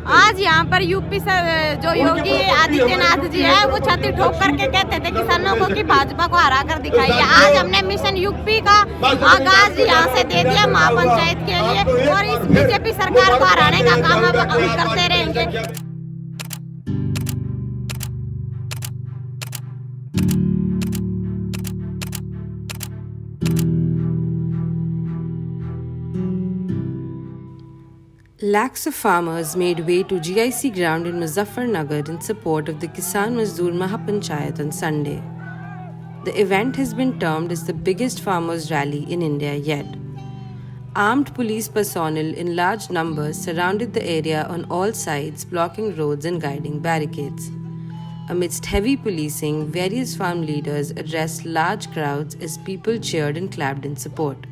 आज यहाँ पर यूपी से जो योगी आदित्यनाथ जी है वो छाती ठोक करके कहते थे किसानों को कि भाजपा को हरा कर दिखाइए। आज हमने मिशन यूपी का आगाज यहाँ से दे दिया महापंचायत के लिए और इस बीजेपी सरकार को हराने का काम अब हम करते रहेंगे। Lakhs of farmers made way to GIC ground in Muzaffarnagar in support of the Kisan Mazdoor Mahapanchayat on Sunday. The event has been termed as the biggest farmers' rally in India yet. Armed police personnel in large numbers surrounded the area on all sides, blocking roads and guiding barricades. Amidst heavy policing, various farm leaders addressed large crowds as people cheered and clapped in support.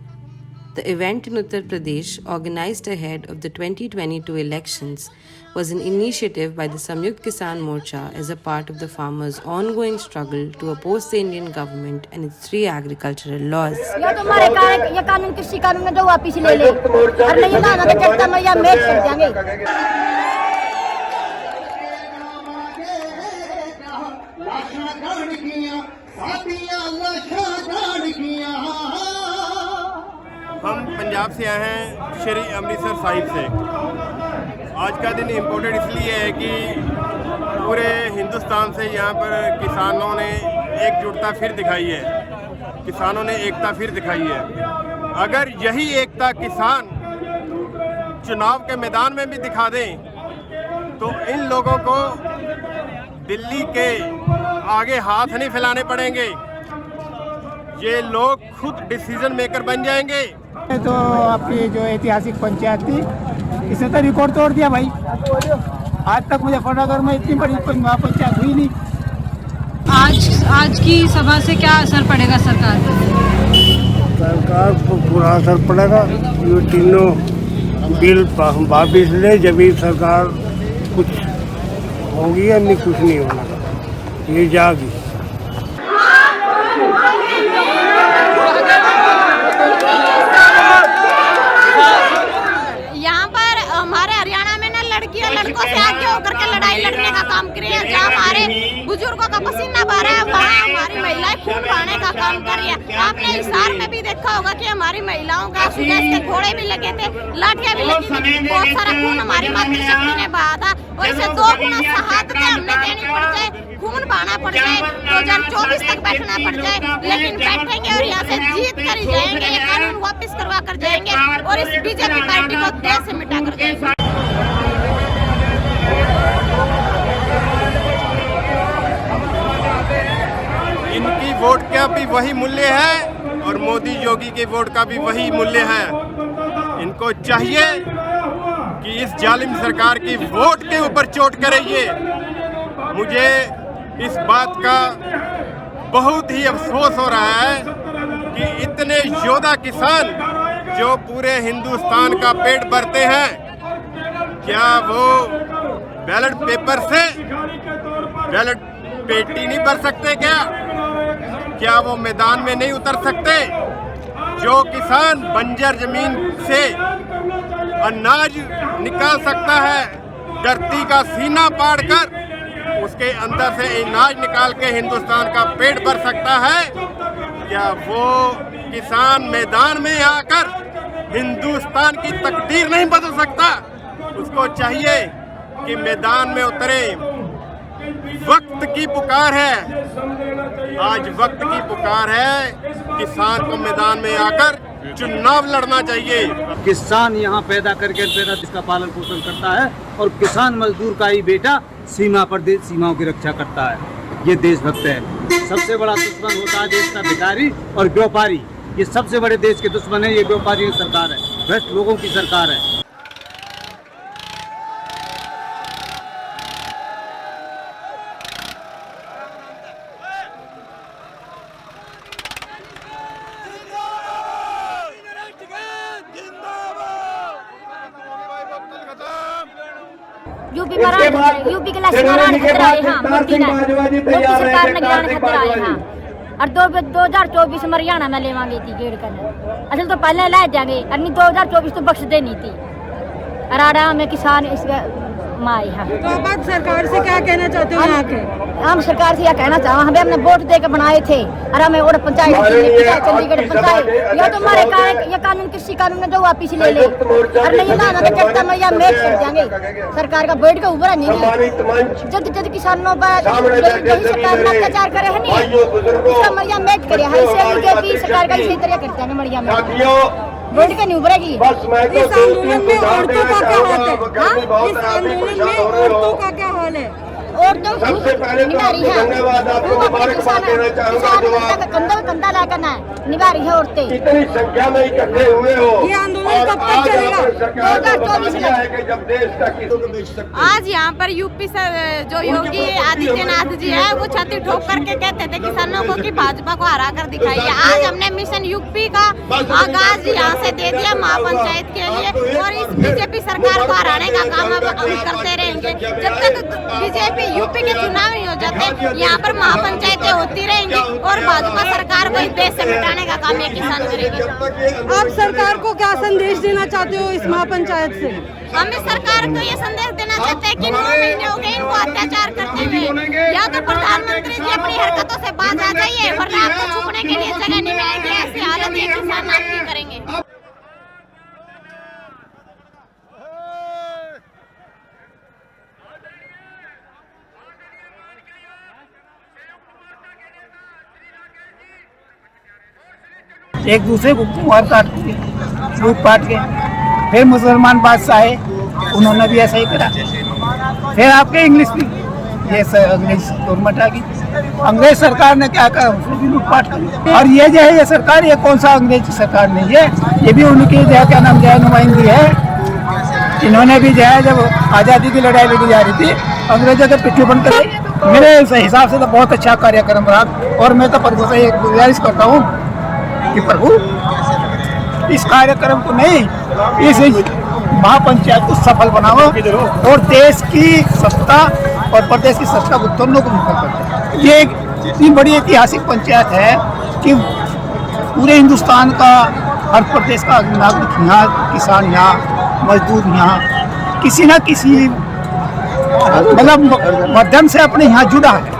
The event in Uttar Pradesh, organized ahead of the 2022 elections, was an initiative by the Samyukt Kisan Morcha as a part of the farmers' ongoing struggle to oppose the Indian government and its three agricultural laws. ये कानून किसी कानून में जो वापिस ले ले और नहीं ना तो जनता में या मेच कर देंगे। हम पंजाब से आए हैं श्री अमृतसर साहिब से। आज का दिन इम्पोर्टेंट इसलिए है कि पूरे हिंदुस्तान से यहाँ पर किसानों ने एकजुटता फिर दिखाई है, किसानों ने एकता फिर दिखाई है। अगर यही एकता किसान चुनाव के मैदान में भी दिखा दें तो इन लोगों को दिल्ली के आगे हाथ नहीं फैलाने पड़ेंगे, ये लोग खुद डिसीजन मेकर बन जाएंगे। तो आपकी जो ऐतिहासिक पंचायत थी इसने तो रिकॉर्ड तोड़ दिया भाई। आज तक मुजफ्फरनगर में इतनी बड़ी पंचायत हुई नहीं। आज की सभा से क्या असर पड़ेगा सरकार को पूरा असर पड़ेगा। ये तीनों बिल वापिस ले, जब भी सरकार कुछ होगी या नहीं, कुछ नहीं होना, ये जागी। लड़कों से आगे होकर के लड़ाई लड़ने का काम कर रही है। जहाँ हमारे बुजुर्गों का पसीना बह रहा है वहाँ हमारी महिलाएं खून बहाने का काम कर रही है। आपने हिसार में भी देखा होगा कि हमारी महिलाओं का सुबह के घोड़े भी लगे थे, लाठियां भी लगी थी, बहुत सारा खून हमारी मातृशक्ति ने बहा था और इसे 2 गुना शहादतें हमने देनी पड़ जाए, खून बहाना पड़ जाए, 2024 तक बैठना पड़ जाए, लेकिन बैठेंगे और यहाँ से जीत कर ही जाएंगे। ये कानून वापिस करवा कर जाएंगे और इस बीजेपी पार्टी को देश से मिटा कर जाएंगे। इनकी वोट का भी वही मूल्य है और मोदी योगी के वोट का भी वही मूल्य है। इनको चाहिए कि इस जालिम सरकार की वोट के ऊपर चोट करे। ये मुझे इस बात का बहुत ही अफसोस हो रहा है कि इतने योद्धा किसान जो पूरे हिंदुस्तान का पेट भरते हैं, क्या वो बैलेट पेपर से बैलेट पेटी नहीं भर सकते? क्या वो मैदान में नहीं उतर सकते? जो किसान बंजर जमीन से अनाज निकाल सकता है, धरती का सीना पाड़कर उसके अंदर से अनाज निकाल के हिंदुस्तान का पेट भर सकता है, क्या वो किसान मैदान में आकर हिंदुस्तान की तकदीर नहीं बदल सकता? उसको चाहिए कि मैदान में उतरे। वक्त की पुकार है, आज वक्त की पुकार है, किसान को मैदान में आकर चुनाव लड़ना चाहिए। किसान यहाँ पैदा करके इसका पालन पोषण करता है और किसान मजदूर का ही बेटा सीमा पर सीमाओं की रक्षा करता है। ये देशभक्त है। सबसे बड़ा दुश्मन होता है देश का भिखारी और व्यापारी। ये सबसे बड़े देश के दुश्मन है, ये व्यापारी की सरकार है, भ्रष्ट लोगों की सरकार है। यूपी के लाश गिराने खातिर आए हैं मोदी सरकार ने गिराने खातिर आए हैं और 2024 में हरियाणा में लेवांगे थी गेड़ कर असल तो पहले ला देंगे और 2024 तो बख्श देनी थी। हरियाणा में किसान इस में आए हैं। तो अब आप सरकार से क्या कहना चाहते हो यहाँ के? हम सरकार से यह कहना चाहते हैं, हमें हमने वोट दे के बनाए थे और हमें और पंचायत चंडीगढ़ पंचायत या तो हमारे ये कानून किसी कानून ने जो वापिस ले ले और नहीं ना तो चढ़ता मैया मेट कर देंगे। सरकार का बैठ के ऊपर नहीं जद जद किसानों पर सरकार ने अत्याचार करे है नहीं उसका मैया मेट करे है। इससे बीजेपी सरकार का इसी तरह करते हैं मैया में बैठ के नहीं उभरेगी। इस आंदोलन में औरतों का क्या हाल है? इस आंदोलन में औरतों का क्या हाल है? और तो निभा रही है कंधा लाकर ना निभा रही है औरतें। इतनी संख्या में इकट्ठे हुए हो, ये आंदोलन कब तक चलेगा? 2024 आज यहाँ पर यूपी से जो योगी आदित्यनाथ जी है वो छाती ठोक करके कहते थे किसानों को कि भाजपा को हरा कर दिखाइए। आज हमने मिशन यूपी का आगाज यहाँ से दे दिया महापंचायत के लिए और इस बीजेपी सरकार को हराने का काम अब हम करते रहेंगे जब तक बीजेपी यूपी के चुनाव नहीं हो जाते। यहाँ पर महापंचायतें होती रहेंगी और भाजपा सरकार को इस देश से मिटाने का काम ये किसान करेगी। आप सरकार को क्या संदेश देना चाहते हो इस महापंचायत से? हम इस सरकार को ये संदेश देना चाहते हैं कि 9 महीने हो गए इनको अत्याचार करते हुए। या तो प्रधानमंत्री जी अपनी हरकतों से बाज आ जाइए वरना आपको छुपने के लिए जगह नहीं मिलेगी। ऐसी हालत ये किसान आपकी करेंगे। एक दूसरे को मार काट के लूट पाट के फिर मुसलमान बादशाह आए, उन्होंने भी ऐसा ही करा। फिर आपके इंग्लिश भी ये अंग्रेज गवर्नमेंट आ गई। अंग्रेज सरकार ने क्या करा, उसने भी लूटपाट करी। और ये जो है ये सरकार, ये कौन सा अंग्रेज सरकार नहीं है, ये भी उनकी जो है क्या नाम जो है नुमाइंदगी है। इन्होंने भी जो है जब आज़ादी की लड़ाई लड़ी जा रही थी अंग्रेजों के पिट्ठू बनकर मेरे हिसाब से तो बहुत अच्छा कार्यक्रम रहा। और मैं तो प्रभु से एक गुजारिश करता हूँ कि प्रभु इस कार्यक्रम को नहीं, इस महापंचायत को सफल बनाओ और देश की सत्ता और प्रदेश की सत्ता को दोनों को मुक्त करो। ये एक इतनी बड़ी ऐतिहासिक पंचायत है कि पूरे हिंदुस्तान का हर प्रदेश का नागरिक यहाँ, किसान यहाँ, मजदूर यहाँ, किसी न किसी मतलब माध्यम से अपने यहाँ जुड़ा है।